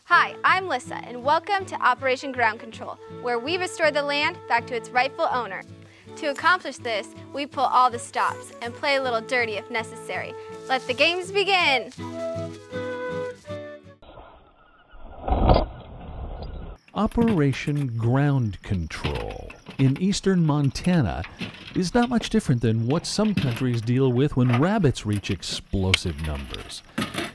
Hi, I'm Lissa, and welcome to Operation Ground Control, where we restore the land back to its rightful owner. To accomplish this, we pull all the stops and play a little dirty if necessary. Let the games begin! Operation Ground Control in eastern Montana is not much different than what some countries deal with when rabbits reach explosive numbers.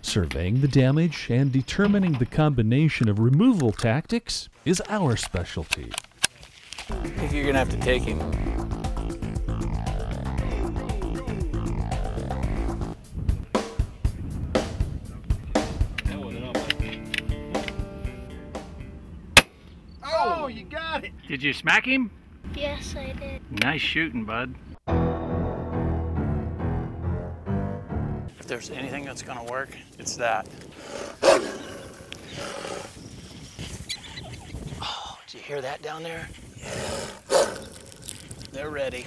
Surveying the damage and determining the combination of removal tactics is our specialty. I think you're gonna have to take him. Oh, you got it! Did you smack him? Yes, I did. Nice shooting, bud. If there's anything that's gonna work, it's that. Oh, did you hear that down there? Yeah. They're ready.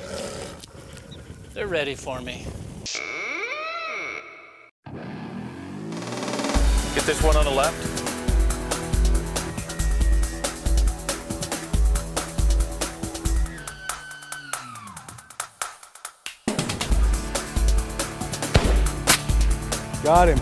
They're ready for me. Get this one on the left. Got him.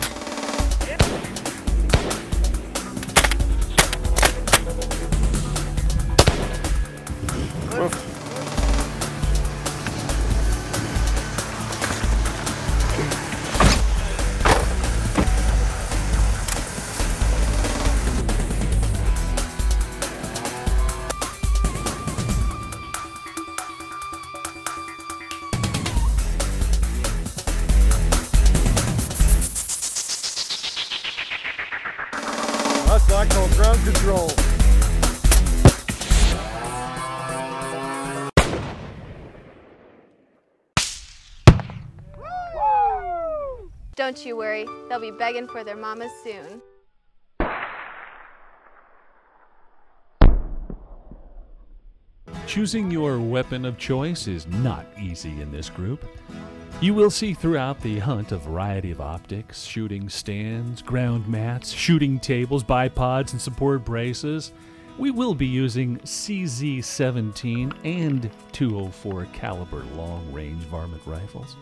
That's what I call ground control. Don't you worry, they'll be begging for their mamas soon. Choosing your weapon of choice is not easy in this group. You will see throughout the hunt a variety of optics, shooting stands, ground mats, shooting tables, bipods, and support braces. We will be using CZ-17 and 204 caliber long-range varmint rifles,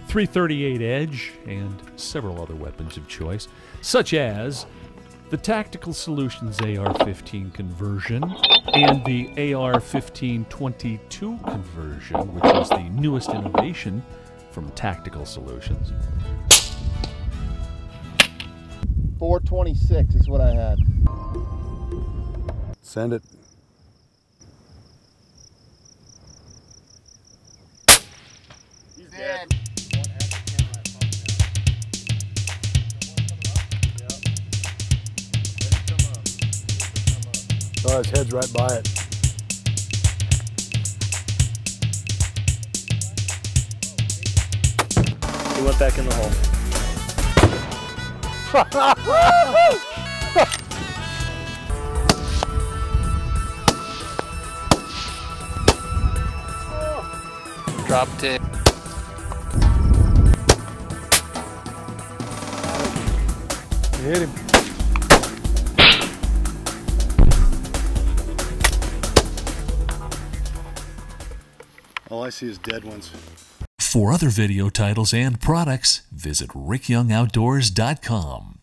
338 Edge, and several other weapons of choice, such as the Tactical Solutions AR-15 conversion and the AR-15-22 conversion, which is the newest innovation from Tactical Solutions. 426 is what I had. Send it. He's dead. Oh, his head's right by it. He went back in the hole. Dropped it. Hit him. All I see is dead ones. For other video titles and products, visit rickyoungoutdoors.com.